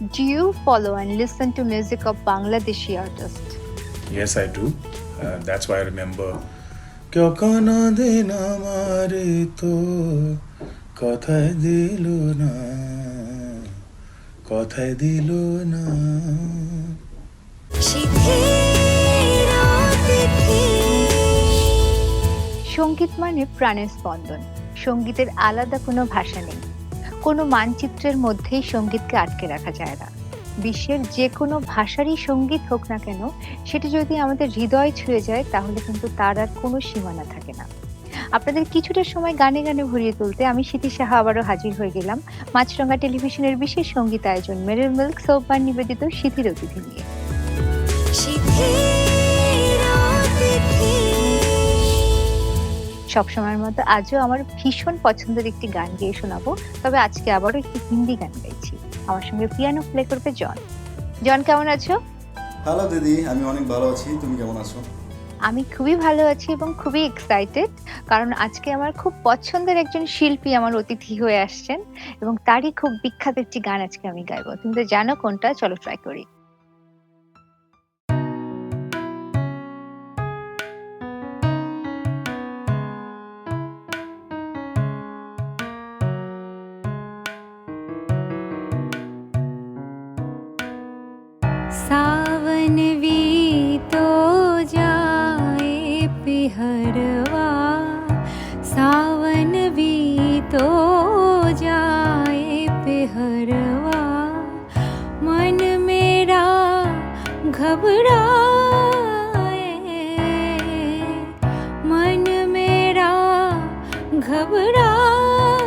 Do you follow and listen to music of Bangladeshi artists? Yes, I do. That's why I remember. क्यों काना देना मारे तो কথায় দিল না কথায় দিল না Shithir Otithi সঙ্গীত মানে প্রাণের স্পন্দন। সঙ্গীতের আলাদা কোনো ভাষা নেই, কোনো মানচিত্রের মধ্যেই সঙ্গীতকে আটকে রাখা যায় না। বিশ্বের যে কোনো ভাষারই সঙ্গীত হোক না কেন, সেটি যদি আমাদের হৃদয় ছুঁয়ে যায় তাহলে কিন্তু তার আর কোনো সীমানা থাকে না। আপনাদের কিছুটা সময় গানে গানে ভরিয়ে তুলতে আমি শিথির সাহা আবারও হাজির হয়ে গেলাম মাছরাঙা টেলিভিশনের বিশেষ সঙ্গীত আয়োজন মেরিল মিল্ক সোপার নিবেদিত শিথির অতিথি নিয়ে। Shithir Otithi সবসময়ের মতো আজও আমার ভীষণ পছন্দের একটি গান গেয়ে শোনাবো, তবে আজকে আবারও একটি হিন্দি গান গাইছি। আমার সঙ্গে পিয়ানো প্লে করবে জন। জন, কেমন আছো? হ্যালো দিদি, আমি অনেক ভালো আছি। তুমি কেমন আছো? আমি খুবই ভালো আছি এবং খুবই এক্সাইটেড, কারণ আজকে আমার খুব পছন্দের একজন শিল্পী আমার অতিথি হয়ে আসছেন এবং তারই খুব বিখ্যাত একটি গান আজকে আমি গাইবো। তুমি তো জানো কোনটা, চলো ট্রাই করি। सावन भी तो जाए पिहरवा सावन भी तो जाए पिहरवा मन मेरा घबराए मन मेरा घबराए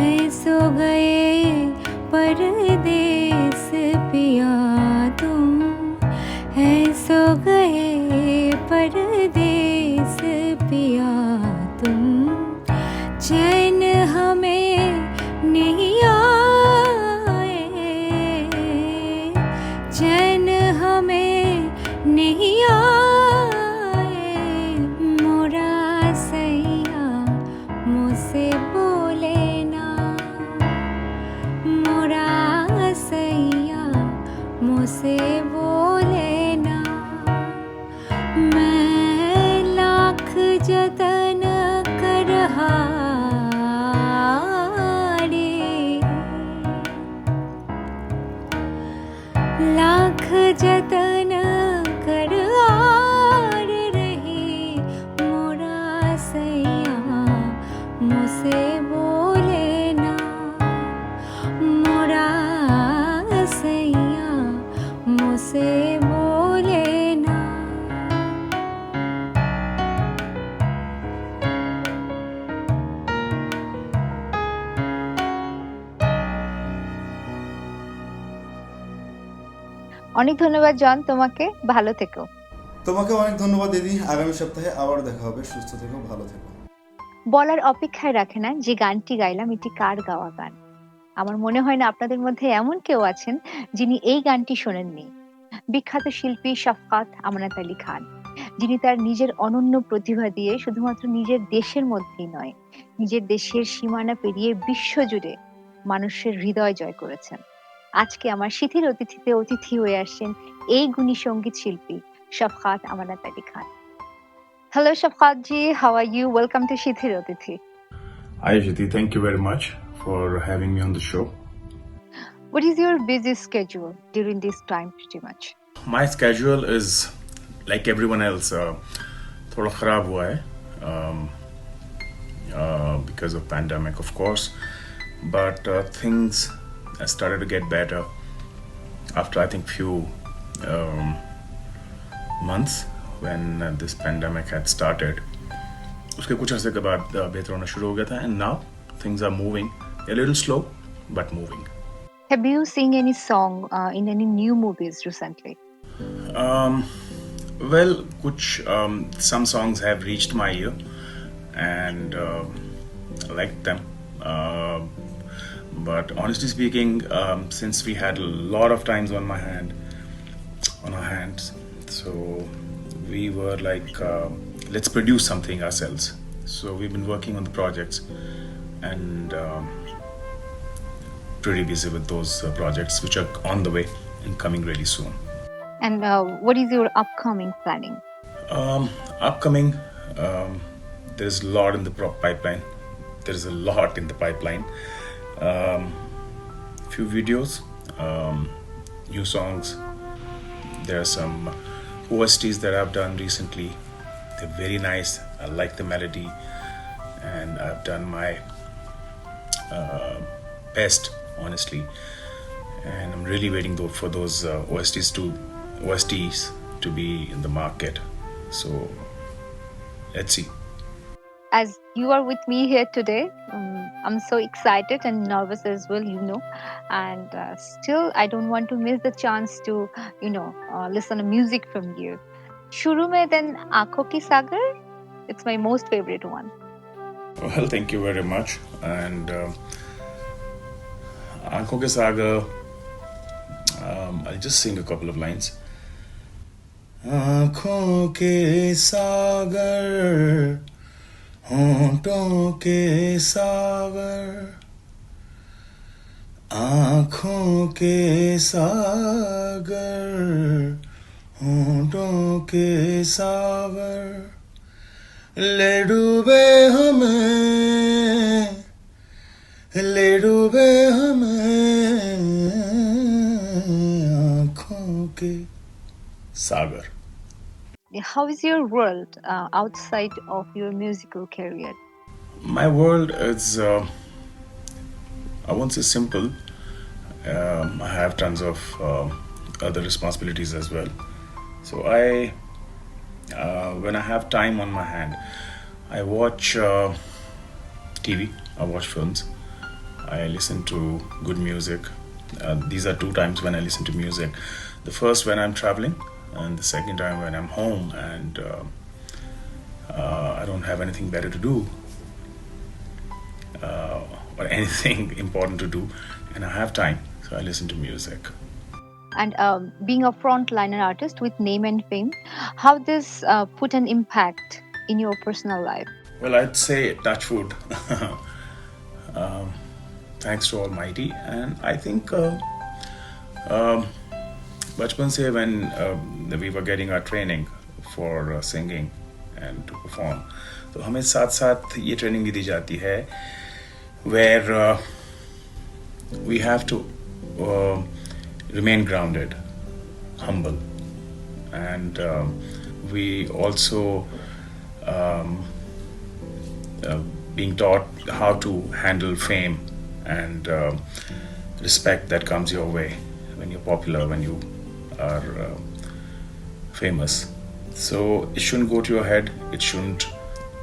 ऐसो गए परदेस पिया तुम है सो गए परदेस पिया तुम चैन हमें नहीं आए चैन हमें नहीं आए मोरा सैया मुझसे बोले ना मोरा सैया मुझसे बोले ना मैं लाख जतन कर हारी लाख जतन कर हार रही मोरा सैया मुझसे बोले ना मोरा सैया मुझसे बोले ना অনেক ধন্যবাদ জন তোমাকে, ভালো থেকো। তোমাকে অনেক ধন্যবাদ দিদি। আগামী সপ্তাহে আবার দেখা হবে। সুস্থ থেকো, ভালো থেকো। বলার অপেক্ষায় রাখে না যে গানটি গাইলাম এটি কার গাওয়া গান। আমার মনে হয় না আপনাদের মধ্যে এমন কেউ আছেন যিনি এই গানটি শোনেননি। বিখ্যাত শিল্পী শফকাত আমানত আলী খান, যিনি তার নিজের অনন্য প্রতিভা দিয়ে শুধুমাত্র নিজের দেশের মধ্যেই নয়, নিজের দেশের সীমানা পেরিয়ে বিশ্বজুড়ে মানুষের হৃদয় জয় করেছেন। আজকে আমার শিথির অতিথিতে অতিথি হয়ে আসছেন এই গুণী সঙ্গীত শিল্পী Shafqat Amanat Ali Khan. Hello Shafqat ji, how are you? Welcome to Shithir Atithi. Hi Shithir, thank you very much for having me on the show. What is your busy schedule during this time pretty much? My schedule is like everyone else, थोड़ा खराब हुआ है because of pandemic, of course, but things started to get better after I think few months when this pandemic had started. उसके कुछ अर्से के बाद बेहतर होना शुरू हो गया था, and now things are moving a little slow but moving. Have you seen any song in any new movies recently? Well, some songs have reached my ear and I liked them. But honestly speaking, since we had a lot of times on our hands, so we were like, let's produce something ourselves. So we've been working on the projects, and pretty busy with those projects which are on the way and coming really soon. And what is your upcoming planning? Upcoming, there's a lot in the pipeline. There's a lot in the pipeline. Few videos, new songs. There are some OSTs that I've done recently. They're very nice. I like the melody, and I've done my best, honestly. And I'm really waiting for those OSTs to be in the market. So let's see. As you are with me here today, I'm so excited and nervous as well, and still I don't want to miss the chance to, listen to music from you. Shuru mein then Aankhon Ki Sagar, it's my most favorite one. Well, thank you very much. And Aankhon Ki Sagar, I'll just sing a couple of lines. आँखों के सागर, होंठों के सागर, आँखों के सागर, होंठों के सागर, ले डूबे हमें, ले डूबे हमें, आँखों के सागर. How is your world outside of your musical career? My world is, I won't say simple. I have tons of other responsibilities as well. So when I have time on my hand, I watch TV, I watch films, I listen to good music. These are 2 times when I listen to music. The first when I'm traveling, and the second time when I'm home and I don't have anything better to do or anything important to do, and I have time, so I listen to music. And being a frontliner artist with name and fame, how this put an impact in your personal life? Well, I'd say touch wood. Thanks to Almighty. And I think बचपन से when we were getting our training for singing and to perform, तो हमें साथ साथ ये training भी दी जाती है where we have to remain grounded, humble, and we also being taught how to handle fame and respect that comes your way when you're popular, when you are famous. So it shouldn't go to your head.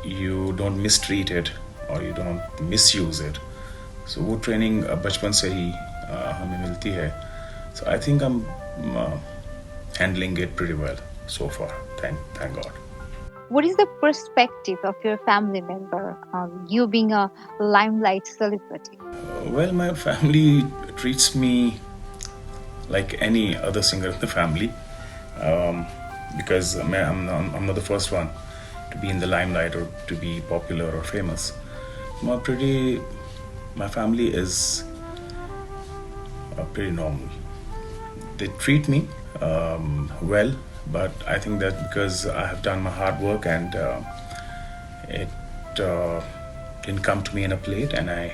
You don't mistreat it or you don't misuse it. So वो training बचपन से ही हमें मिलती है. So I think I'm handling it pretty well so far. Thank God. What is the perspective of your family member, you being a limelight celebrity? Well, my family treats me like any other singer in the family, because I'm not the first one to be in the limelight or to be popular or famous. My family is pretty normal. They treat me well, but I think that because I have done my hard work and it didn't come to me in a plate, and I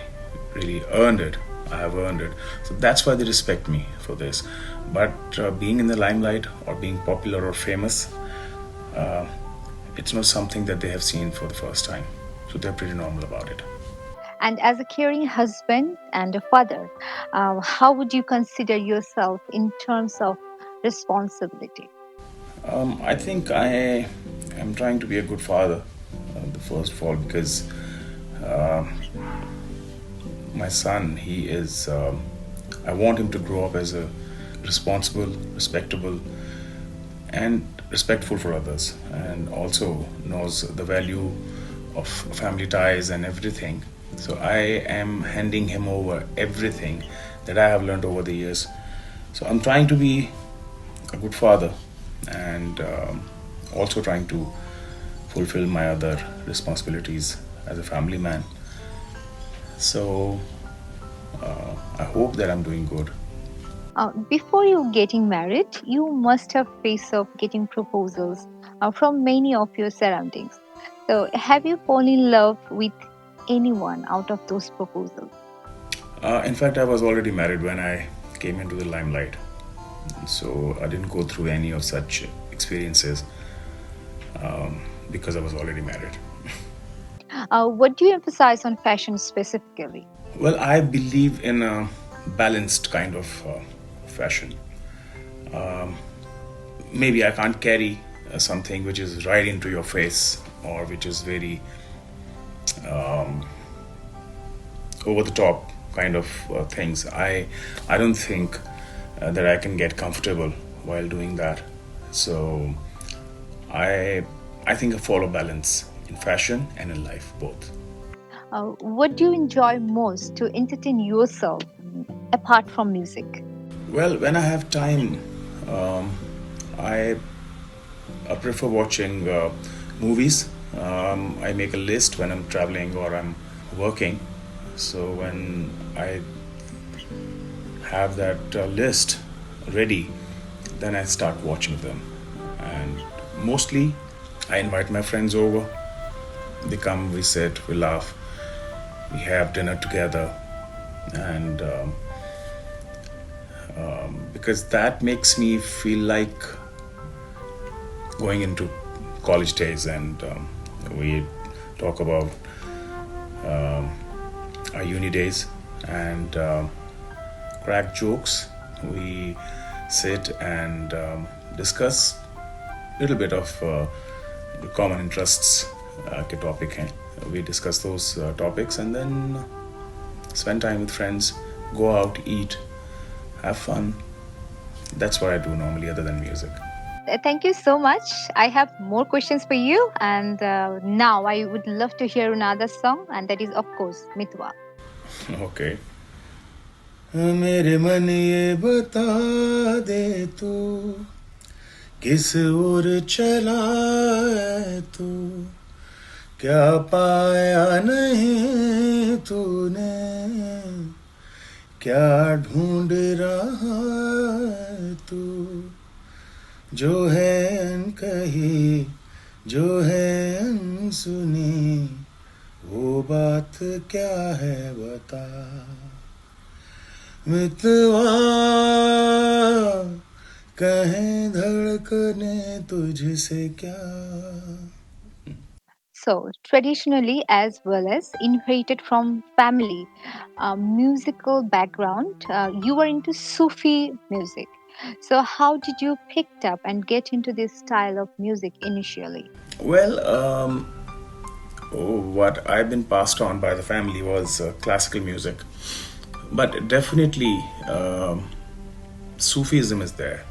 really earned it. I have earned it. So that's why they respect me for this. But being in the limelight or being popular or famous, it's not something that they have seen for the first time. So they're pretty normal about it. And as a caring husband and a father, how would you consider yourself in terms of responsibility? I think I am trying to be a good father, the first of all, because my son, I want him to grow up as a responsible, respectable, and respectful for others, and also knows the value of family ties and everything. So I am handing him over everything that I have learned over the years. So I'm trying to be a good father and also trying to fulfill my other responsibilities as a family man. So I hope hope that I'm doing good. Before you getting married, you must have faced of getting proposals from many of your surroundings. So, have you fallen in love with anyone out of those proposals? In fact, I was already married when I came into the limelight. So I didn't go through any of such experiences because I was already married. What do you emphasize on fashion specifically? Well, I believe in a balanced kind of fashion. Maybe I can't carry something which is right into your face or which is very over the top kind of things. I don't think that I can get comfortable while doing that. So I think I follow balance in fashion and in life both. What do you enjoy most to entertain yourself apart from music? Well, when I have time, um, I prefer watching movies. I make a list when I'm traveling or I'm working. So when I have that list ready, then I start watching them. And mostly, I invite my friends over. They come, we sit, we laugh, we have dinner together, and because that makes me feel like going into college days, and we talk about our uni days and crack jokes. We sit and discuss a little bit of the common interests के topic हैं. We discuss those topics and then spend time with friends, go out, eat, have fun. That's what I do normally other than music. Thank you so much. I have more questions for you, and now I would love to hear another song, and that is, of course, Mitwa. Okay. मेरे मन ये बता दे तू किस ओर चला है तू क्या पाया नहीं तूने क्या ढूंढ रहा है तू जो है अनकही जो है अनसुनी वो बात क्या है बता मितवा कहें धड़कने तुझसे क्या. So, traditionally, as well as inherited from family musical background, you were into Sufi music. So, how did you picked up and get into this style of music initially? Well, what I've been passed on by the family was classical music, but definitely Sufism is there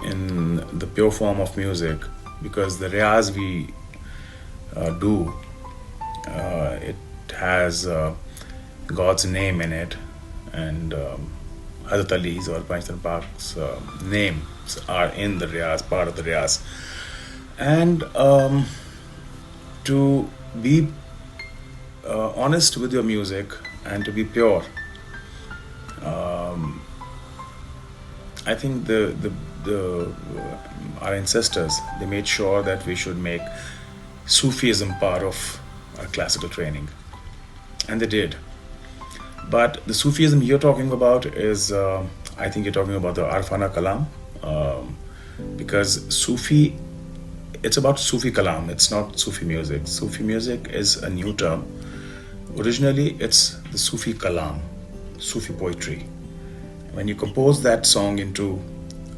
in the pure form of music, because the riyaz we do, it has God's name in it, and Hazrat Ali's or Panchtan Pak's names are in the riyaz, part of the riyaz. And to be honest with your music and to be pure, I think the our ancestors, they made sure that we should make Sufism part of our classical training, and they did. But the Sufism you're talking about is, I think you're talking about the Arfana Kalam, because Sufi, it's about Sufi Kalam, it's not Sufi music. Sufi music is a new term. Originally, it's the Sufi Kalam, Sufi poetry. When you compose that song into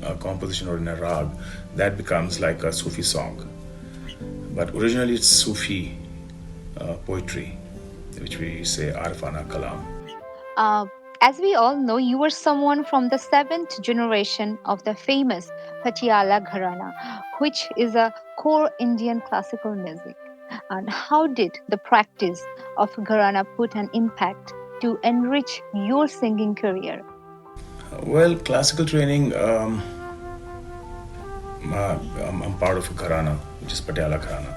a composition or in a rag, that becomes like a Sufi song. But originally, it's Sufi poetry, which we say Arfana Kalam. As we all know, you were someone from the seventh generation of the famous Patiala Gharana, which is a core Indian classical music. And how did the practice of Gharana put an impact to enrich your singing career? Well, classical training, I'm part of a Gharana, which is Patiala Gharana.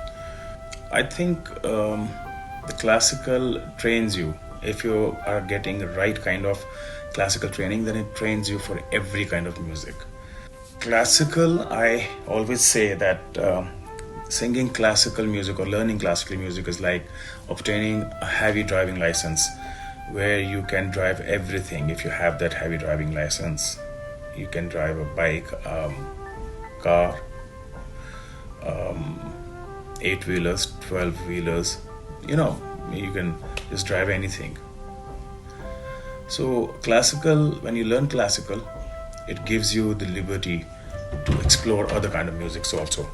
I think the classical trains you If you are getting the right kind of classical training, then it trains you for every kind of music. Classical, I always say that singing classical music or learning classical music is like obtaining a heavy driving license, where you can drive everything. If you have that heavy driving license, you can drive a bike, car, 8-wheelers, 12-wheelers, you can just drive anything. So classical, when you learn classical, it gives you the liberty to explore other kind of musics also.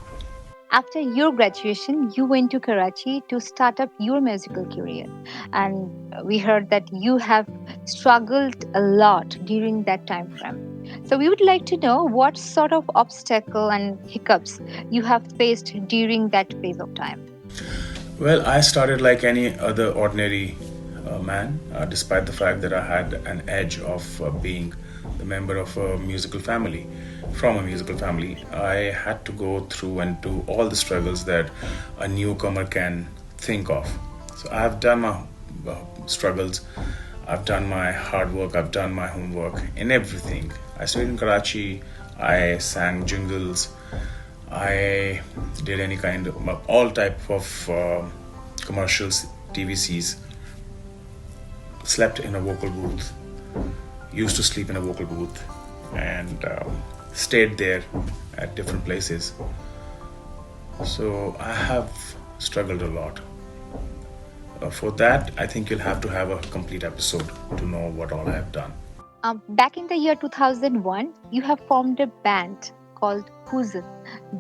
After your graduation, you went to Karachi to start up your musical career. And we heard that you have struggled a lot during that time frame. So we would like to know what sort of obstacle and hiccups you have faced during that phase of time. Well, I started like any other ordinary man, despite the fact that I had an edge of being the member of a musical family. From a musical family, I had to go through and do all the struggles that a newcomer can think of. So I've done my struggles, I've done my hard work, I've done my homework in everything. I stayed in Karachi, I sang jingles, I did any kind of all type of commercials, TVCs, slept in a vocal booth, used to sleep in a vocal booth, and stayed there at different places. So I have struggled a lot. For that, I think you'll have to have a complete episode to know what all I have done. Back in the year 2001, you have formed a band called Huzn.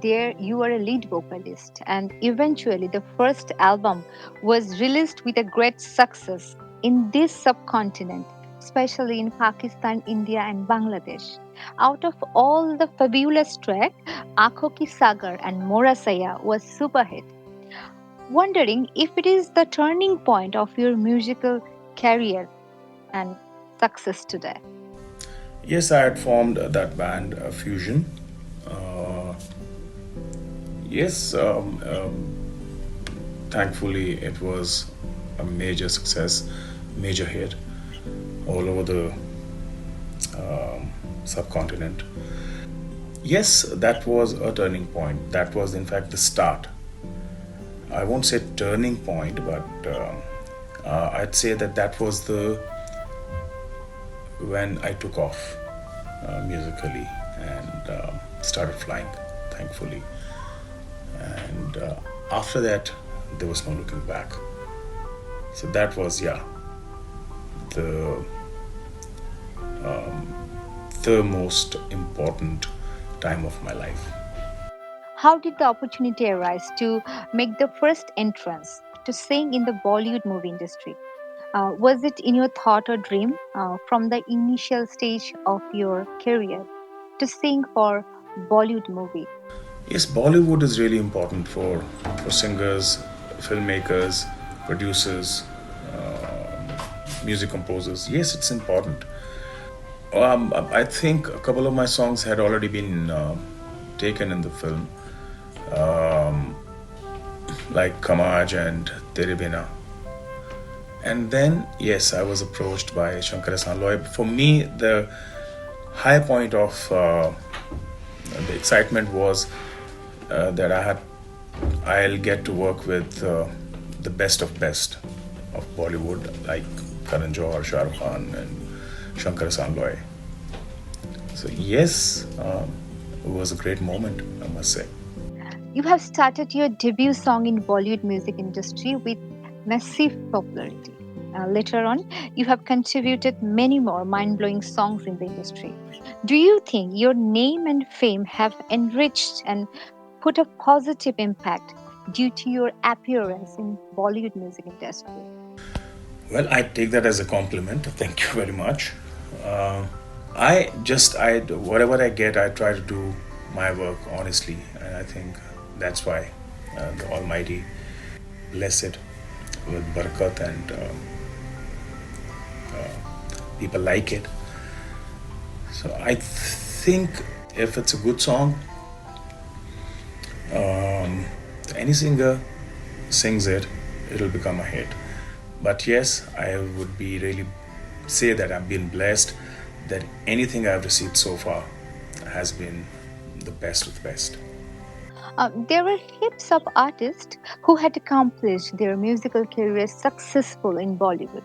There, you were a lead vocalist, and eventually, the first album was released with a great success in this subcontinent, especially in Pakistan, India, and Bangladesh. Out of all the fabulous track, Aankhon Ki Sagar and Mora Saya was super hit. Wondering if it is the turning point of your musical career and success today. Yes, I had formed that band, Fusion. Uh, yes, thankfully it was a major success, major hit all over the subcontinent. Yes, that was a turning point. That was, in fact, the start. I won't say turning point, but I'd say that was the when I took off musically and started flying, thankfully. And after that, there was no looking back. So that was, the most important time of my life. How did the opportunity arise to make the first entrance to sing in the Bollywood movie industry? Was it in your thought or dream from the initial stage of your career to sing for Bollywood movie? Yes, Bollywood is really important for singers, filmmakers, producers, music composers. Yes, it's important. I think a couple of my songs had already been taken in the film, like Kamaj and Tere Bina. And then, yes, I was approached by Shankar Ehsaan Loy. For me, the high point of the excitement was that I'll get to work with the best of Bollywood, like Karan Johar, Shah Rukh Khan, and Shankar Ehsaan Loy. So yes, it was a great moment, I must say. You have started your debut song in Bollywood music industry with massive popularity. Later on, you have contributed many more mind-blowing songs in the industry. Do you think your name and fame have enriched and put a positive impact due to your appearance in Bollywood music industry? Well, I take that as a compliment. Thank you very much. Whatever I get, I try to do my work honestly, and I think that's why the Almighty bless it with barakat and people like it. So I think if it's a good song, any singer sings it, it'll become a hit. But yes, I would be really say that I've been blessed that anything I've received so far has been the best of the best. There were heaps of artists who had accomplished their musical careers successful in Bollywood,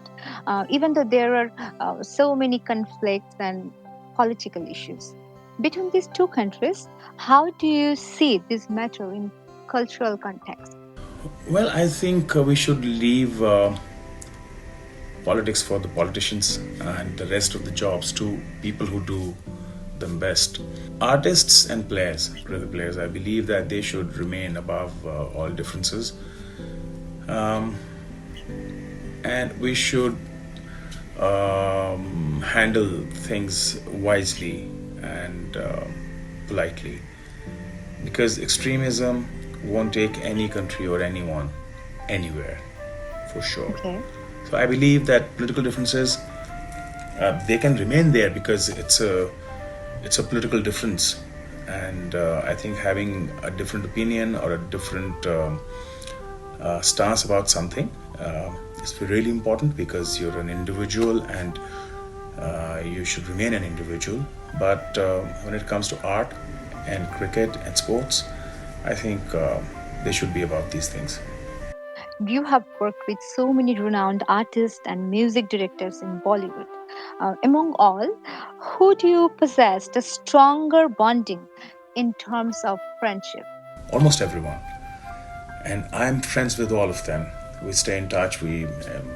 even though there are so many conflicts and political issues. Between these two countries, how do you see this matter in cultural context? Well, I think we should leave politics for the politicians and the rest of the jobs to people who do them best. Artists and players, the players, I believe that they should remain above all differences. And we should handle things wisely and politely, because extremism won't take any country or anyone anywhere, for sure. Okay. So I believe that political differences they can remain there because it's a political difference, and I think having a different opinion or a different stance about something is really important, because you're an individual and you should remain an individual. But when it comes to art and cricket and sports, I think they should be about these things. You have worked with so many renowned artists and music directors in Bollywood. Among all, who do you possess the stronger bonding in terms of friendship? Almost everyone, and I'm friends with all of them. We stay in touch, we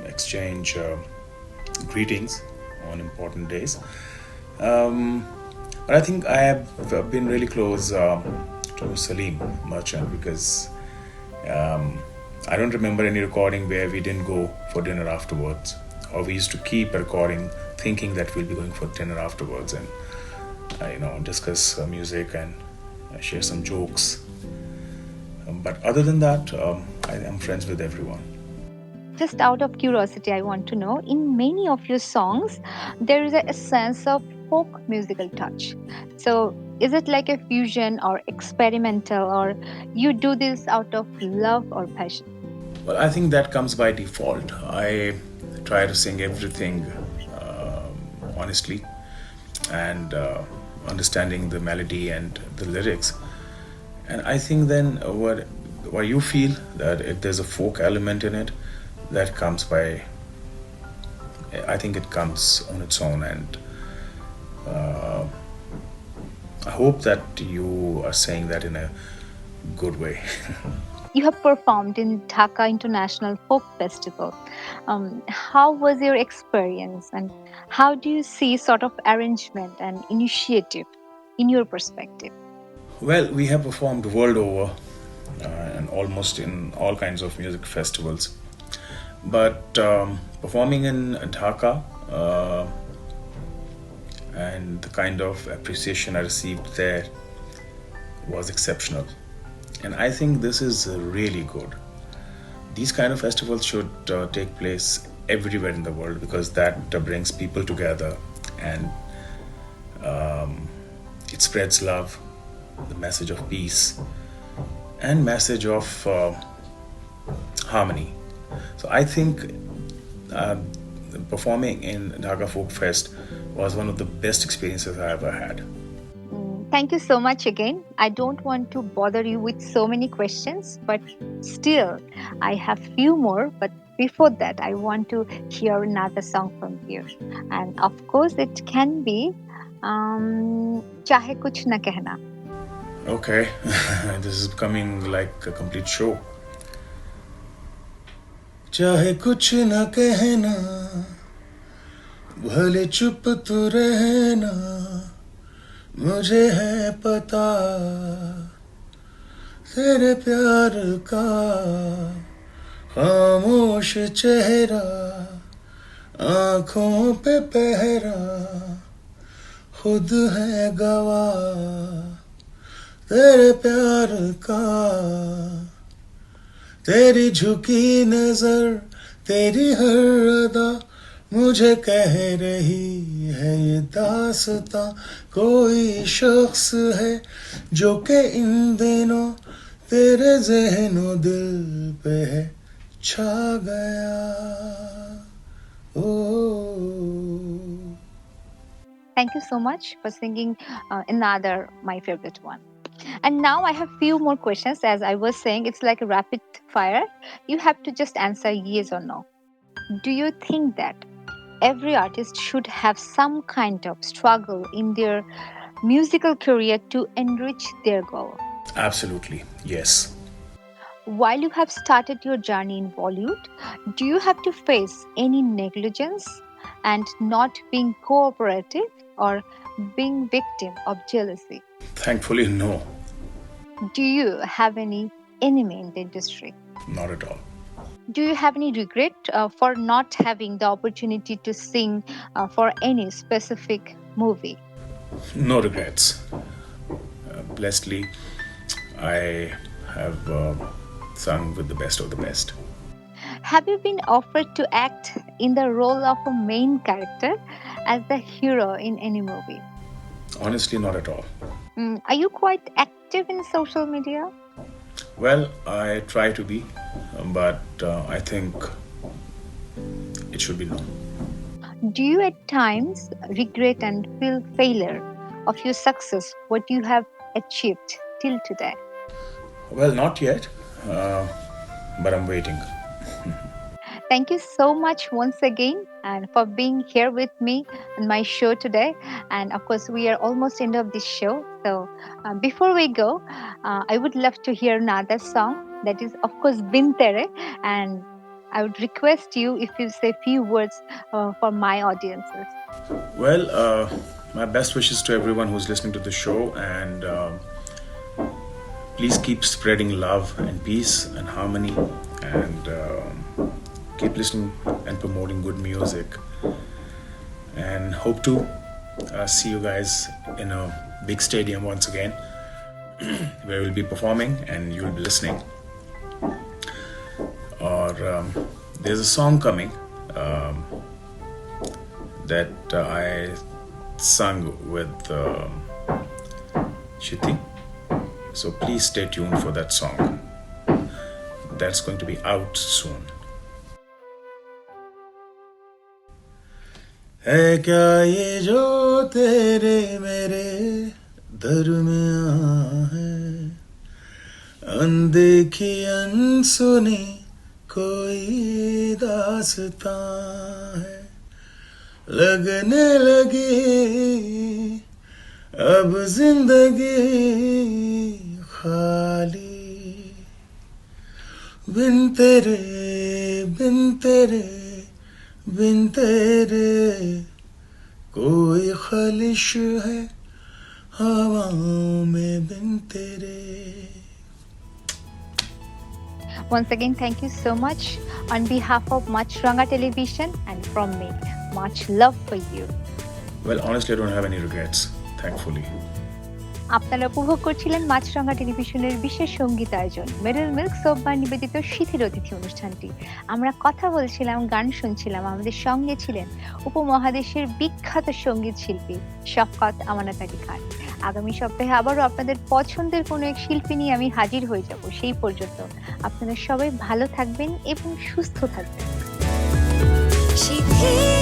exchange greetings on important days. But I think I have been really close to Salim Merchant, because I don't remember any recording where we didn't go for dinner afterwards, or we used to keep a recording thinking that we'll be going for dinner afterwards, and discuss music and share some jokes. But other than that, I am friends with everyone. Just out of curiosity, I want to know, in many of your songs, there is a sense of folk musical touch. So, is it like a fusion or experimental, or you do this out of love or passion? Well, I think that comes by default. I try to sing everything honestly and understanding the melody and the lyrics. And I think then what you feel that if there's a folk element in it, that comes by, I think it comes on its own. And I hope that you are saying that in a good way. You have performed in Dhaka International Folk Festival. How was your experience, and how do you see sort of arrangement and initiative in your perspective? Well, we have performed world over and almost in all kinds of music festivals. But performing in Dhaka and the kind of appreciation I received there was exceptional. And I think this is really good. These kind of festivals should take place everywhere in the world, because that brings people together, and it spreads love, the message of peace, and message of harmony. So I think performing in Dhaka Folk Fest was one of the best experiences I ever had. Thank you so much again. I don't want to bother you with so many questions, but still, I have few more. But before that, I want to hear another song from you. And of course, it can be Chahe Kuch Na Kehna. Okay, this is becoming like a complete show. चाहे कुछ न कहना, भले चुप तो रहना, मुझे है पता तेरे प्यार का खामोश चेहरा, आँखों पे पहरा, खुद है गवाह तेरे प्यार का। तेरी झुकी नजर, तेरी हर अदा मुझे कह रही है ये दास्तां। कोई शख्स है जो के इन दिनों तेरे ज़हनो दिल पे है छा गया ओ Thank you so much for singing another my favorite one. And now I have few more questions. As I was saying, it's like a rapid fire. You have to just answer yes or no. Do you think that every artist should have some kind of struggle in their musical career to enrich their goal? Absolutely, yes. While you have started your journey in Bollywood, do you have to face any negligence and not being cooperative or being victim of jealousy? Thankfully, no, Do you have any enemy in the industry? not at all. Do you have any regret for not having the opportunity to sing for any specific movie? No regrets. Blessedly, I have sung with the best of the best. Have you been offered to act in the role of a main character as the hero in any movie? Honestly, not at all. Are you quite active in social media? Well, I try to be, but I think it should be known. Do you at times regret and feel failure of your success, what you have achieved till today? Well, not yet, but I'm waiting. Thank you so much once again and for being here with me on my show today. And of course, we are almost end of this show. So before we go, I would love to hear another song that is, of course, Bin Tere. And I would request you if you say few words for my audiences. Well, my best wishes to everyone who's listening to the show, and please keep spreading love and peace and harmony, and keep listening and promoting good music, and hope to see you guys in a big stadium once again where we'll be performing and you'll be listening. Or there's a song coming that I sung with Shithir, so please stay tuned for that song. That's going to be out soon. है क्या ये जो तेरे मेरे दरमियां है, अनदेखी अनसुनी कोई दास्तां है, लगने लगी अब जिंदगी खाली, बिन तेरे बिन तेरे बिन तेरे कोई खलिश है हवाओं में बिन तेरे. Once again, thank you so much on behalf of Maasranga Television and from me. Much love for you. Well, honestly, I don't have any regrets, thankfully. আপনারা উপভোগ করছিলেন মাছরাঙা টেলিভিশনের বিশেষ সঙ্গীত আয়োজন মেরিল মিল্ক সোপবার নিবেদিত শিথির অতিথি অনুষ্ঠানটি। আমরা কথা বলছিলাম, গান শুনছিলাম, আমাদের সঙ্গে ছিলেন উপমহাদেশের বিখ্যাত সঙ্গীত শিল্পী শফকাত আমানত আলী খান। আগামী সপ্তাহে আবারও আপনাদের পছন্দের কোনো এক শিল্পী নিয়ে আমি হাজির হয়ে যাব। সেই পর্যন্ত আপনারা সবাই ভালো থাকবেন এবং সুস্থ থাকবেন। শিথির